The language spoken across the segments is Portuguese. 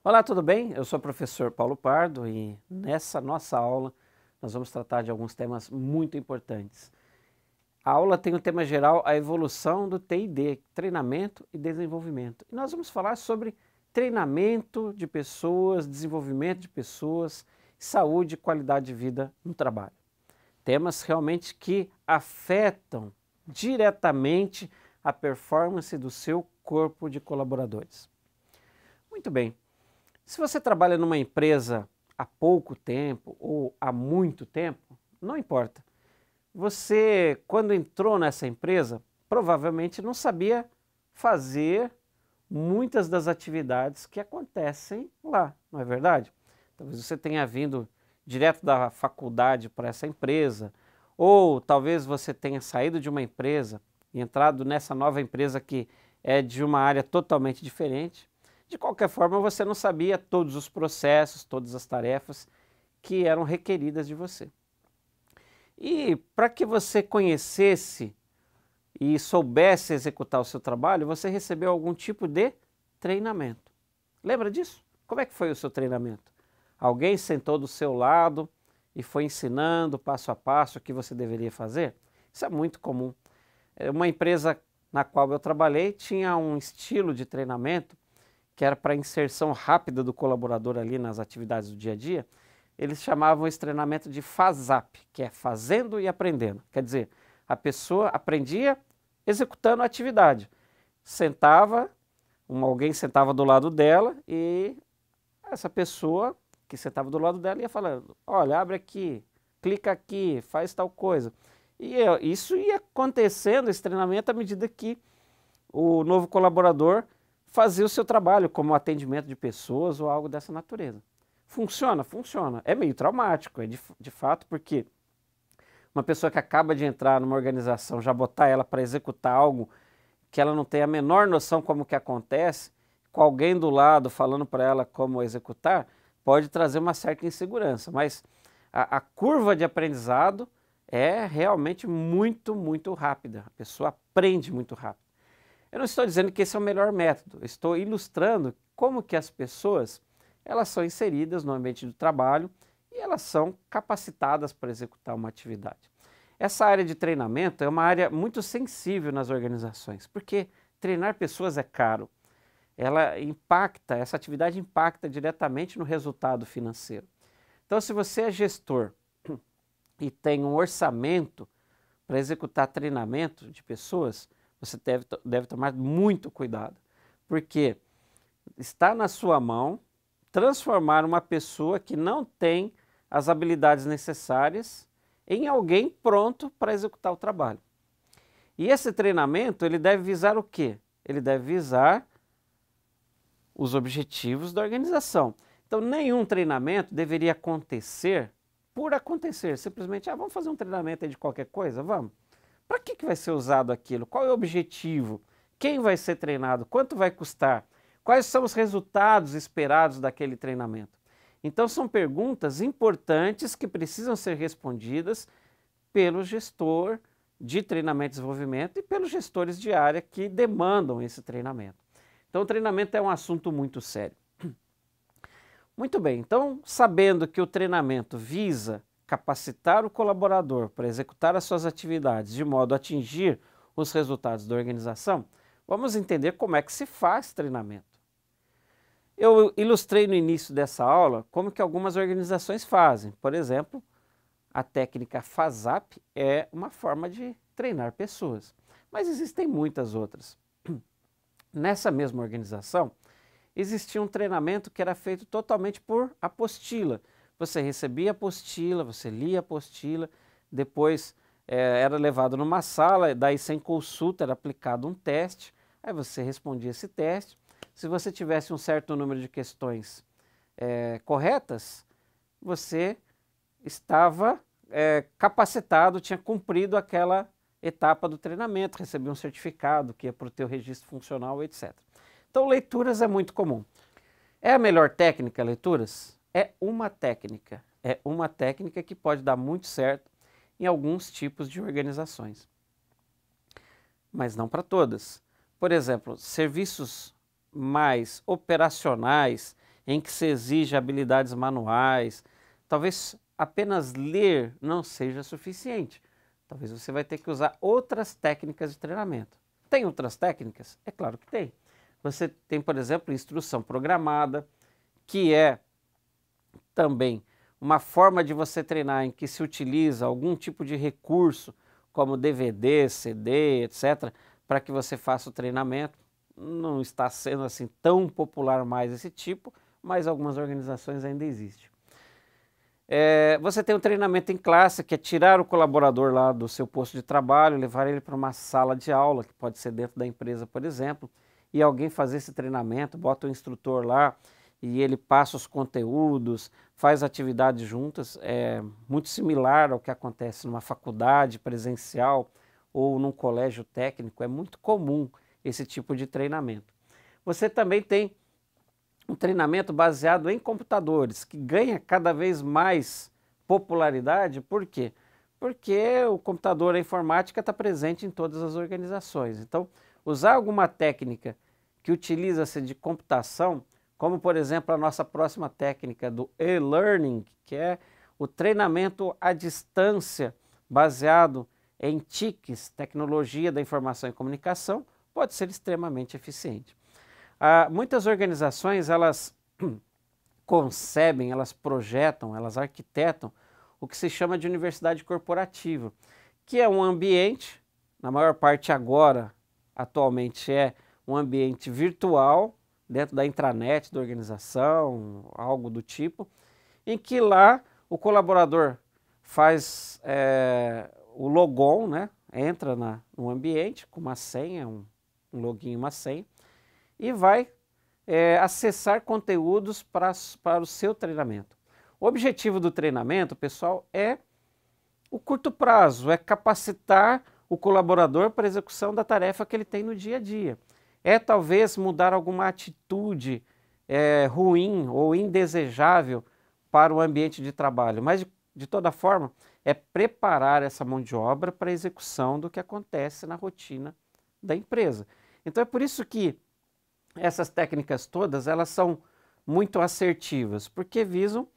Olá, tudo bem? Eu sou o professor Paulo Pardo e nessa nossa aula nós vamos tratar de alguns temas muito importantes. A aula tem o tema geral a evolução do TID, treinamento e desenvolvimento. E nós vamos falar sobre treinamento de pessoas, desenvolvimento de pessoas, saúde e qualidade de vida no trabalho. Temas realmente que afetam diretamente a performance do seu corpo de colaboradores. Muito bem. Se você trabalha numa empresa há pouco tempo ou há muito tempo, não importa. Você, quando entrou nessa empresa, provavelmente não sabia fazer muitas das atividades que acontecem lá, não é verdade? Talvez você tenha vindo direto da faculdade para essa empresa, ou talvez você tenha saído de uma empresa e entrado nessa nova empresa que é de uma área totalmente diferente. De qualquer forma, você não sabia todos os processos, todas as tarefas que eram requeridas de você. E para que você conhecesse e soubesse executar o seu trabalho, você recebeu algum tipo de treinamento. Lembra disso? Como é que foi o seu treinamento? Alguém sentou do seu lado e foi ensinando passo a passo o que você deveria fazer? Isso é muito comum. Uma empresa na qual eu trabalhei tinha um estilo de treinamento que era para inserção rápida do colaborador ali nas atividades do dia a dia. Eles chamavam esse treinamento de FASAP, que é fazendo e aprendendo. Quer dizer, a pessoa aprendia executando a atividade. Sentava, alguém sentava do lado dela e essa pessoa que sentava do lado dela ia falando, olha, abre aqui, clica aqui, faz tal coisa. E isso ia acontecendo, esse treinamento, à medida que o novo colaborador fazia o seu trabalho, como atendimento de pessoas ou algo dessa natureza. Funciona? Funciona. É meio traumático, de fato, porque uma pessoa que acaba de entrar numa organização, já botar ela para executar algo que ela não tem a menor noção como que acontece, com alguém do lado falando para ela como executar, pode trazer uma certa insegurança, mas a curva de aprendizado é realmente muito rápida. A pessoa aprende muito rápido. Eu não estou dizendo que esse é o melhor método, eu estou ilustrando como que as pessoas elas são inseridas no ambiente do trabalho e elas são capacitadas para executar uma atividade. Essa área de treinamento é uma área muito sensível nas organizações, porque treinar pessoas é caro. Essa atividade impacta diretamente no resultado financeiro. Então, se você é gestor e tem um orçamento para executar treinamento de pessoas, você deve tomar muito cuidado, porque está na sua mão transformar uma pessoa que não tem as habilidades necessárias em alguém pronto para executar o trabalho. E esse treinamento, ele deve visar o quê? Ele deve visar os objetivos da organização. Então, nenhum treinamento deveria acontecer por acontecer, simplesmente, vamos fazer um treinamento aí de qualquer coisa? Vamos. Para que vai ser usado aquilo? Qual é o objetivo? Quem vai ser treinado? Quanto vai custar? Quais são os resultados esperados daquele treinamento? Então, são perguntas importantes que precisam ser respondidas pelo gestor de treinamento e desenvolvimento e pelos gestores de área que demandam esse treinamento. Então, o treinamento é um assunto muito sério. Muito bem, então, sabendo que o treinamento visa capacitar o colaborador para executar as suas atividades de modo a atingir os resultados da organização, vamos entender como é que se faz treinamento. Eu ilustrei no início dessa aula como que algumas organizações fazem. Por exemplo, a técnica FASAP é uma forma de treinar pessoas, mas existem muitas outras. Nessa mesma organização, existia um treinamento que era feito totalmente por apostila. Você recebia a apostila, você lia a apostila, depois era levado numa sala, daí sem consulta era aplicado um teste, aí você respondia esse teste. Se você tivesse um certo número de questões corretas, você estava capacitado, tinha cumprido aquela etapa do treinamento, recebia um certificado que ia para o teu registro funcional, etc. Então, leituras é muito comum. É a melhor técnica, leituras? É uma técnica. É uma técnica que pode dar muito certo em alguns tipos de organizações. Mas não para todas. Por exemplo, serviços mais operacionais, em que se exige habilidades manuais, talvez apenas ler não seja suficiente. Talvez você vai ter que usar outras técnicas de treinamento. Tem outras técnicas? É claro que tem. Você tem, por exemplo, instrução programada, que é também uma forma de você treinar em que se utiliza algum tipo de recurso, como DVD, CD, etc., para que você faça o treinamento. Não está sendo assim tão popular mais esse tipo, mas algumas organizações ainda existem. Você tem um treinamento em classe, que é tirar o colaborador lá do seu posto de trabalho, levar ele para uma sala de aula, que pode ser dentro da empresa, por exemplo, e alguém fazer esse treinamento, bota o instrutor lá e ele passa os conteúdos, faz atividades juntas, é muito similar ao que acontece numa faculdade presencial ou num colégio técnico, é muito comum esse tipo de treinamento. Você também tem um treinamento baseado em computadores, que ganha cada vez mais popularidade. Por quê? Porque o computador, a informática, está presente em todas as organizações. Então, usar alguma técnica que utiliza-se de computação, como por exemplo a nossa próxima técnica do e-learning, que é o treinamento à distância baseado em TICs, tecnologia da informação e comunicação, pode ser extremamente eficiente. Muitas organizações, elas concebem, elas projetam, elas arquitetam o que se chama de universidade corporativa, que é um ambiente, na maior parte agora, atualmente é um ambiente virtual, dentro da intranet da organização, algo do tipo, em que lá o colaborador faz o logon, né? Entra no ambiente com uma senha, um login e uma senha, e vai acessar conteúdos para o seu treinamento. O objetivo do treinamento, pessoal, é o curto prazo, é capacitar o colaborador para a execução da tarefa que ele tem no dia a dia. É talvez mudar alguma atitude ruim ou indesejável para o ambiente de trabalho, mas de toda forma é preparar essa mão de obra para a execução do que acontece na rotina da empresa. Então é por isso que essas técnicas todas, elas são muito assertivas, porque visam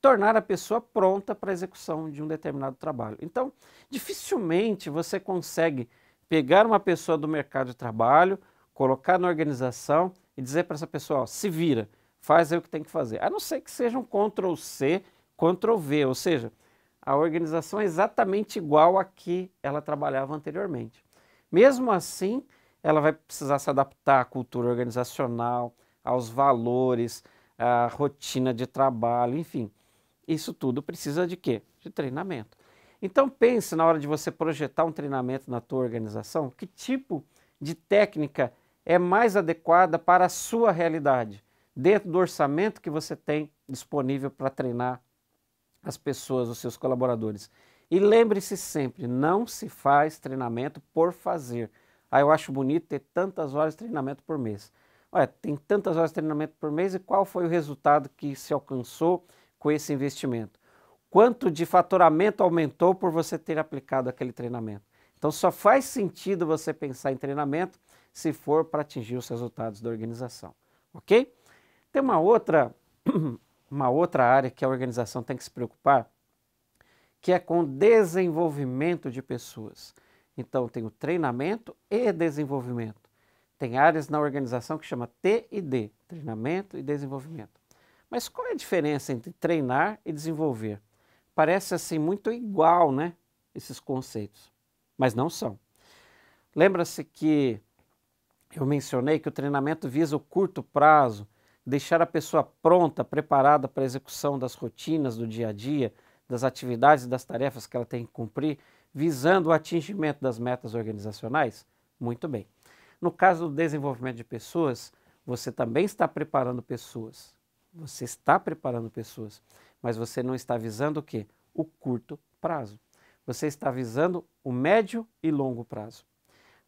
tornar a pessoa pronta para a execução de um determinado trabalho. Então, dificilmente você consegue pegar uma pessoa do mercado de trabalho, colocar na organização e dizer para essa pessoa, ó, se vira, faz aí o que tem que fazer. A não ser que seja um Ctrl+C, Ctrl+V, ou seja, a organização é exatamente igual a que ela trabalhava anteriormente. Mesmo assim, ela vai precisar se adaptar à cultura organizacional, aos valores, à rotina de trabalho, enfim. Isso tudo precisa de quê? De treinamento. Então pense na hora de você projetar um treinamento na tua organização, que tipo de técnica é mais adequada para a sua realidade, dentro do orçamento que você tem disponível para treinar as pessoas, os seus colaboradores. E lembre-se sempre, não se faz treinamento por fazer. Eu acho bonito ter tantas horas de treinamento por mês. Olha, tem tantas horas de treinamento por mês e qual foi o resultado que se alcançou com esse investimento? Quanto de faturamento aumentou por você ter aplicado aquele treinamento? Então só faz sentido você pensar em treinamento se for para atingir os resultados da organização, ok? Tem uma outra área que a organização tem que se preocupar, que é com o desenvolvimento de pessoas. Então, tem o treinamento e desenvolvimento. Tem áreas na organização que chama T&D, treinamento e desenvolvimento. Mas qual é a diferença entre treinar e desenvolver? Parece assim muito igual, né? Esses conceitos, mas não são. Lembra-se que eu mencionei que o treinamento visa o curto prazo, deixar a pessoa pronta, preparada para a execução das rotinas do dia a dia, das atividades e das tarefas que ela tem que cumprir, visando o atingimento das metas organizacionais? Muito bem. No caso do desenvolvimento de pessoas, você também está preparando pessoas. Você está preparando pessoas, mas você não está visando o quê? O curto prazo. Você está visando o médio e longo prazo.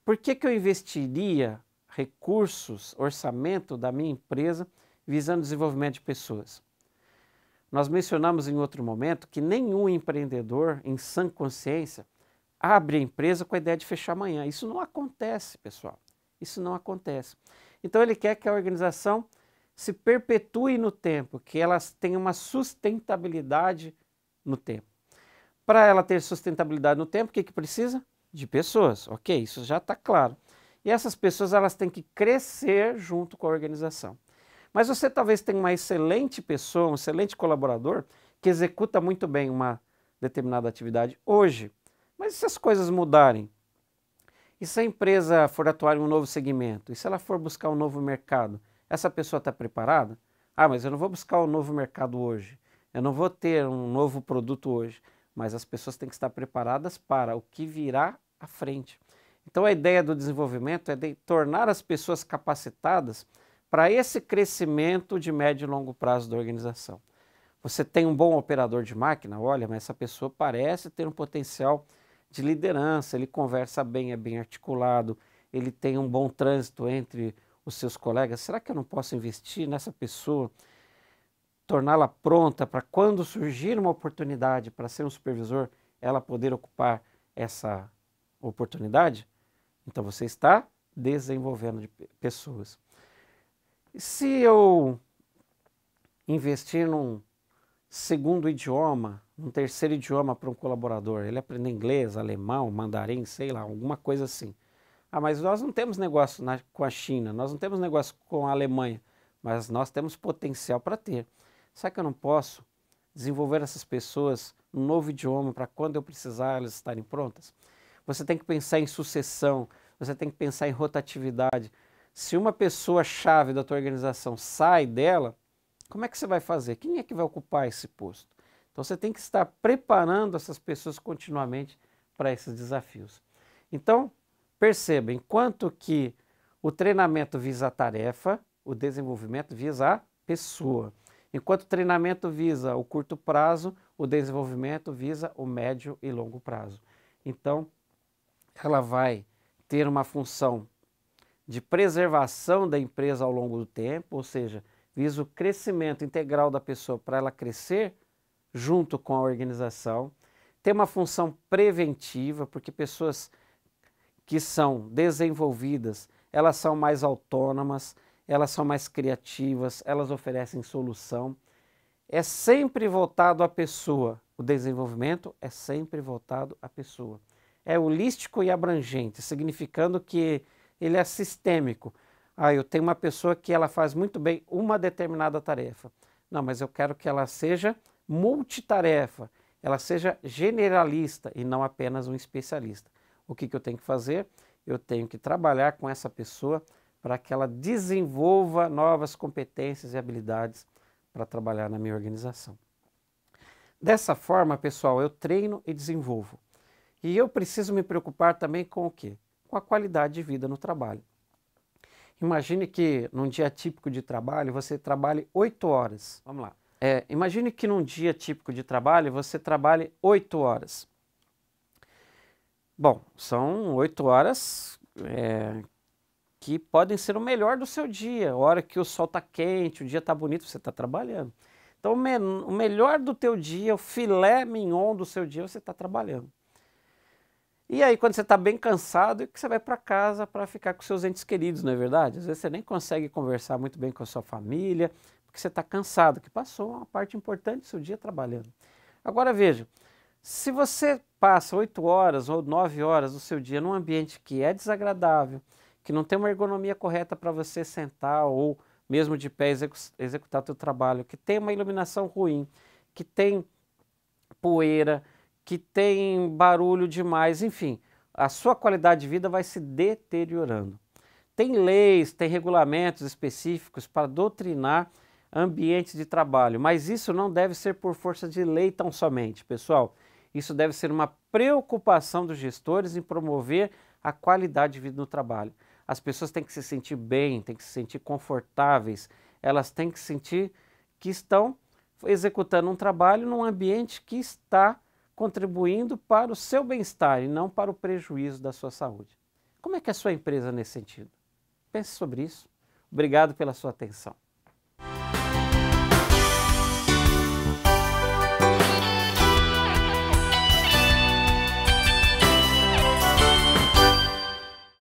Por que eu investiria recursos, orçamento da minha empresa visando o desenvolvimento de pessoas? Nós mencionamos em outro momento que nenhum empreendedor em sã consciência abre a empresa com a ideia de fechar amanhã. Isso não acontece, pessoal. Isso não acontece. Então ele quer que a organização se perpetue no tempo, que elas tenham uma sustentabilidade no tempo. Para ela ter sustentabilidade no tempo, o que precisa? De pessoas, ok? Isso já está claro. E essas pessoas elas têm que crescer junto com a organização. Mas você talvez tenha uma excelente pessoa, um excelente colaborador que executa muito bem uma determinada atividade hoje. Mas e se as coisas mudarem? E se a empresa for atuar em um novo segmento? E se ela for buscar um novo mercado? Essa pessoa está preparada? Ah, mas eu não vou buscar um novo mercado hoje. Eu não vou ter um novo produto hoje. Mas as pessoas têm que estar preparadas para o que virá à frente. Então a ideia do desenvolvimento é de tornar as pessoas capacitadas para esse crescimento de médio e longo prazo da organização. Você tem um bom operador de máquina? Olha, mas essa pessoa parece ter um potencial de liderança, ele conversa bem, é bem articulado, ele tem um bom trânsito entre os seus colegas. Será que eu não posso investir nessa pessoa, torná-la pronta para quando surgir uma oportunidade para ser um supervisor, ela poder ocupar essa oportunidade? Então você está desenvolvendo pessoas. E se eu investir num segundo idioma, um terceiro idioma para um colaborador, ele aprender inglês, alemão, mandarim, sei lá, alguma coisa assim. Ah, mas nós não temos negócio com a China, nós não temos negócio com a Alemanha, mas nós temos potencial para ter. Será que eu não posso desenvolver essas pessoas um novo idioma para quando eu precisar elas estarem prontas? Você tem que pensar em sucessão, você tem que pensar em rotatividade. Se uma pessoa-chave da tua organização sai dela, como é que você vai fazer? Quem é que vai ocupar esse posto? Então você tem que estar preparando essas pessoas continuamente para esses desafios. Então, perceba, enquanto que o treinamento visa a tarefa, o desenvolvimento visa a pessoa. Enquanto o treinamento visa o curto prazo, o desenvolvimento visa o médio e longo prazo. Então, ela vai ter uma função de preservação da empresa ao longo do tempo, ou seja, visa o crescimento integral da pessoa para ela crescer junto com a organização. Tem uma função preventiva, porque pessoas que são desenvolvidas, elas são mais autônomas, elas são mais criativas, elas oferecem solução. É sempre voltado à pessoa. O desenvolvimento é sempre voltado à pessoa. É holístico e abrangente, significando que ele é sistêmico. Ah, eu tenho uma pessoa que ela faz muito bem uma determinada tarefa. Não, mas eu quero que ela seja multitarefa, ela seja generalista e não apenas um especialista. O que eu tenho que fazer? Eu tenho que trabalhar com essa pessoa para que ela desenvolva novas competências e habilidades para trabalhar na minha organização. Dessa forma, pessoal, eu treino e desenvolvo. E eu preciso me preocupar também com o quê? Com a qualidade de vida no trabalho. Imagine que num dia típico de trabalho você trabalhe 8 horas. Vamos lá. Imagine que num dia típico de trabalho você trabalhe 8 horas. Bom, são 8 horas que podem ser o melhor do seu dia. A hora que o sol está quente, o dia está bonito, você está trabalhando. Então o melhor do teu dia, o filé mignon do seu dia, você está trabalhando. E aí, quando você está bem cansado, você vai para casa para ficar com seus entes queridos, não é verdade? Às vezes você nem consegue conversar muito bem com a sua família, porque você está cansado, que passou uma parte importante do seu dia trabalhando. Agora veja, se você passa 8 horas ou 9 horas do seu dia num ambiente que é desagradável, que não tem uma ergonomia correta para você sentar ou mesmo de pé executar o seu trabalho, que tem uma iluminação ruim, que tem poeira, que tem barulho demais, enfim, a sua qualidade de vida vai se deteriorando. Tem leis, tem regulamentos específicos para doutrinar ambientes de trabalho, mas isso não deve ser por força de lei tão somente, pessoal. Isso deve ser uma preocupação dos gestores em promover a qualidade de vida no trabalho. As pessoas têm que se sentir bem, têm que se sentir confortáveis, elas têm que sentir que estão executando um trabalho num ambiente que está contribuindo para o seu bem-estar e não para o prejuízo da sua saúde. Como é que é a sua empresa nesse sentido? Pense sobre isso. Obrigado pela sua atenção.